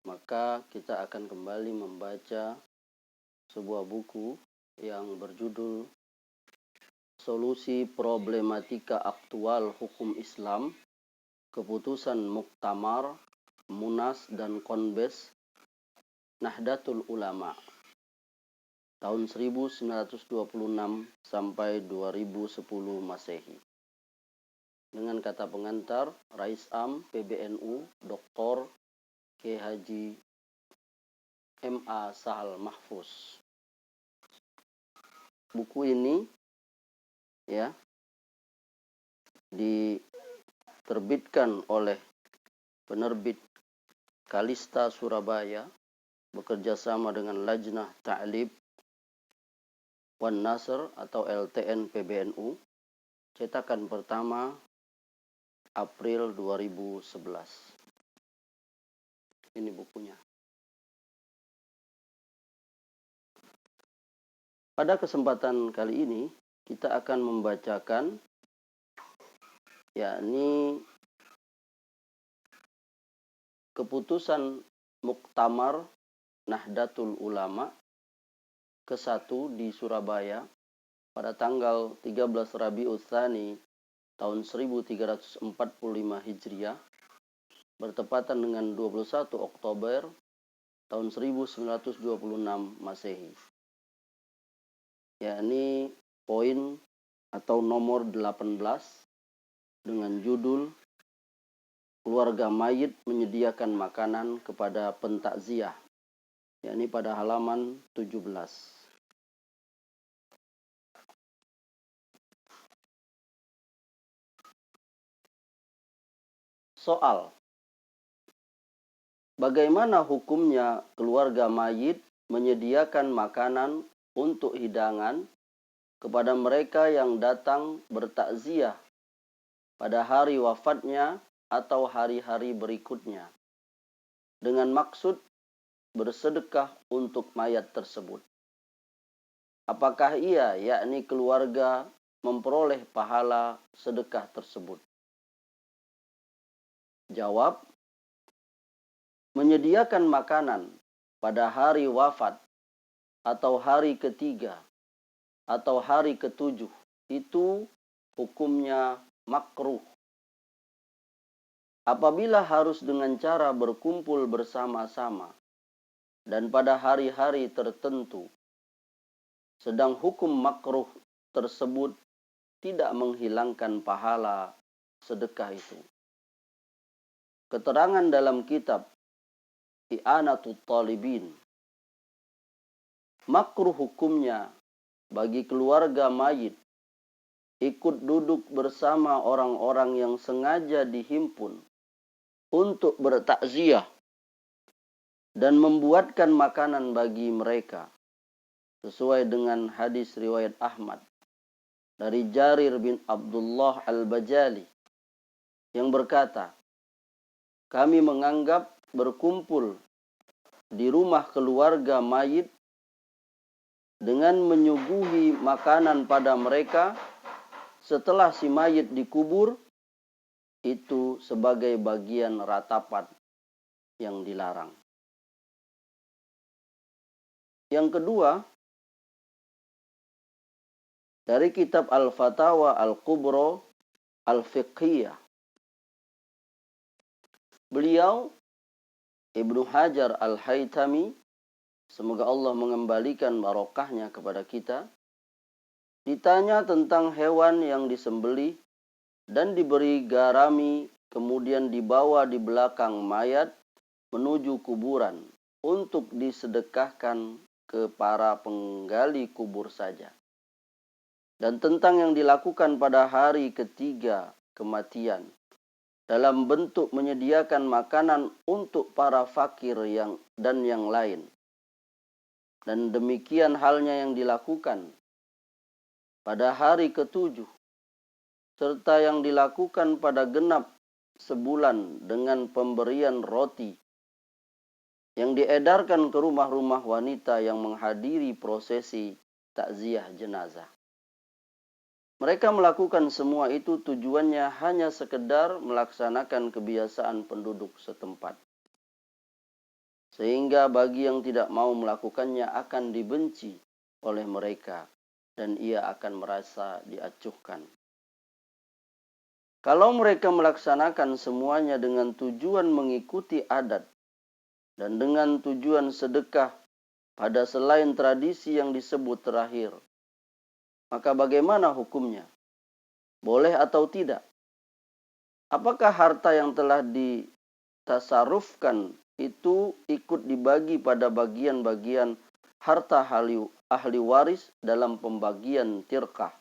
maka kita akan kembali membaca sebuah buku yang berjudul Solusi Problematika Aktual Hukum Islam, Keputusan Muktamar, Munas, dan Konbes Nahdlatul Ulama tahun 1926 sampai 2010 Masehi. Dengan kata pengantar Rais Am PBNU Dr. K. Haji M.A. Sahal Mahfuz. Buku ini diterbitkan oleh penerbit Kalista Surabaya bekerja sama dengan Lajnah Ta'lib Wan Nasr atau LTN PBNU, cetakan pertama April 2011. Ini bukunya. Pada kesempatan kali ini kita akan membacakan yakni keputusan Muktamar Nahdlatul Ulama ke-1 di Surabaya pada tanggal 13 Rabiul Tsani tahun 1345 Hijriah bertepatan dengan 21 Oktober tahun 1926 Masehi. Yakni poin atau nomor 18 dengan judul Keluarga mayit menyediakan makanan kepada pentakziah, yakni pada halaman 17. Soal: bagaimana hukumnya keluarga mayit menyediakan makanan untuk hidangan kepada mereka yang datang bertakziah pada hari wafatnya atau hari-hari berikutnya dengan maksud bersedekah untuk mayat tersebut? Apakah ia, yakni keluarga, memperoleh pahala sedekah tersebut? Jawab: menyediakan makanan pada hari wafat atau hari ketiga atau hari ketujuh itu hukumnya makruh. Apabila harus dengan cara berkumpul bersama-sama dan pada hari-hari tertentu, sedang hukum makruh tersebut tidak menghilangkan pahala sedekah itu. Keterangan dalam kitab I'anatul Talibin, makruh hukumnya bagi keluarga mayit ikut duduk bersama orang-orang yang sengaja dihimpun untuk bertakziah dan membuatkan makanan bagi mereka sesuai dengan hadis riwayat Ahmad dari Jarir bin Abdullah Al-Bajali yang berkata, kami menganggap berkumpul di rumah keluarga mayit dengan menyuguhi makanan pada mereka setelah si mayit dikubur itu sebagai bagian ratapan yang dilarang. Yang kedua, dari kitab Al-Fatawa Al-Kubra Al-Fiqhiyah, beliau Ibnu Hajar Al-Haytami, semoga Allah mengembalikan barokahnya kepada kita, ditanya tentang hewan yang disembelih dan diberi garami kemudian dibawa di belakang mayat menuju kuburan untuk disedekahkan ke para penggali kubur saja. Dan tentang yang dilakukan pada hari ketiga kematian dalam bentuk menyediakan makanan untuk para fakir dan yang lain. Dan demikian halnya yang dilakukan pada hari ketujuh, serta yang dilakukan pada genap sebulan dengan pemberian roti yang diedarkan ke rumah-rumah wanita yang menghadiri prosesi takziah jenazah. Mereka melakukan semua itu tujuannya hanya sekedar melaksanakan kebiasaan penduduk setempat. sehingga bagi yang tidak mau melakukannya akan dibenci oleh mereka dan ia akan merasa diacuhkan. Kalau mereka melaksanakan semuanya dengan tujuan mengikuti adat dan dengan tujuan sedekah pada selain tradisi yang disebut terakhir, maka bagaimana hukumnya? Boleh atau tidak? Apakah harta yang telah ditasarufkan itu ikut dibagi pada bagian-bagian harta ahli waris dalam pembagian tirkah?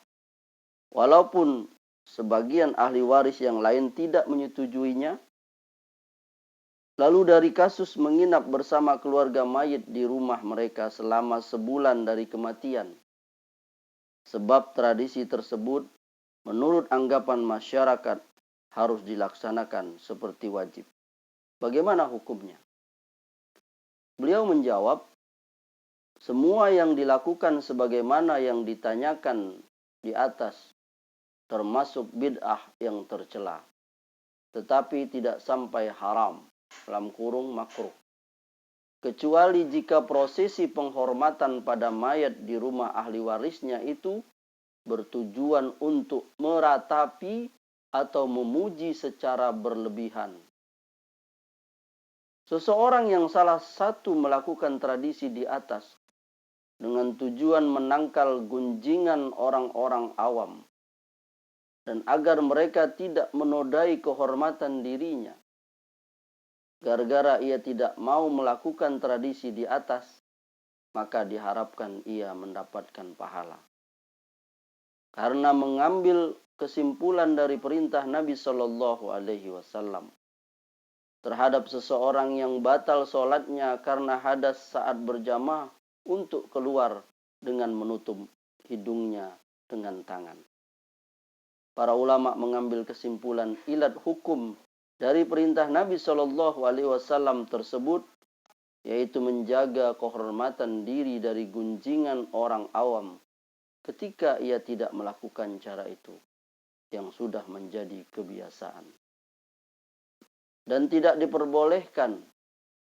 Walaupun sebagian ahli waris yang lain tidak menyetujuinya? Lalu dari kasus menginap bersama keluarga mayit di rumah mereka selama sebulan dari kematian. Sebab tradisi tersebut menurut anggapan masyarakat harus dilaksanakan seperti wajib. Bagaimana hukumnya? Beliau menjawab, semua yang dilakukan sebagaimana yang ditanyakan di atas, termasuk bid'ah yang tercela, tetapi tidak sampai haram, (makruh). Kecuali jika prosesi penghormatan pada mayat di rumah ahli warisnya itu bertujuan untuk meratapi atau memuji secara berlebihan. Seseorang yang salah satu melakukan tradisi di atas dengan tujuan menangkal gunjingan orang-orang awam dan agar mereka tidak menodai kehormatan dirinya. Gara-gara ia tidak mau melakukan tradisi di atas, maka diharapkan ia mendapatkan pahala. Karena mengambil kesimpulan dari perintah Nabi Shallallahu Alaihi Wasallam terhadap seseorang yang batal sholatnya karena hadas saat berjamaah untuk keluar dengan menutup hidungnya dengan tangan. Para ulama mengambil kesimpulan ilat hukum dari perintah Nabi Shallallahu Alaihi Wasallam tersebut, yaitu menjaga kehormatan diri dari gunjingan orang awam ketika ia tidak melakukan cara itu yang sudah menjadi kebiasaan. Dan tidak diperbolehkan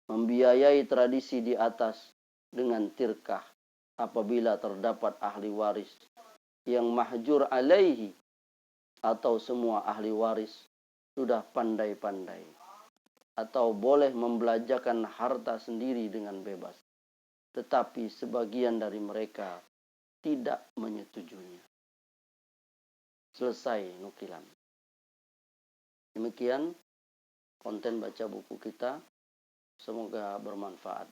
membiayai tradisi di atas dengan tirkah apabila terdapat ahli waris yang mahjur alaihi atau semua ahli waris sudah pandai-pandai atau boleh membelajarkan harta sendiri dengan bebas, tetapi sebagian dari mereka tidak menyetujuinya. Selesai nukilan. Demikian konten baca buku kita. Semoga bermanfaat.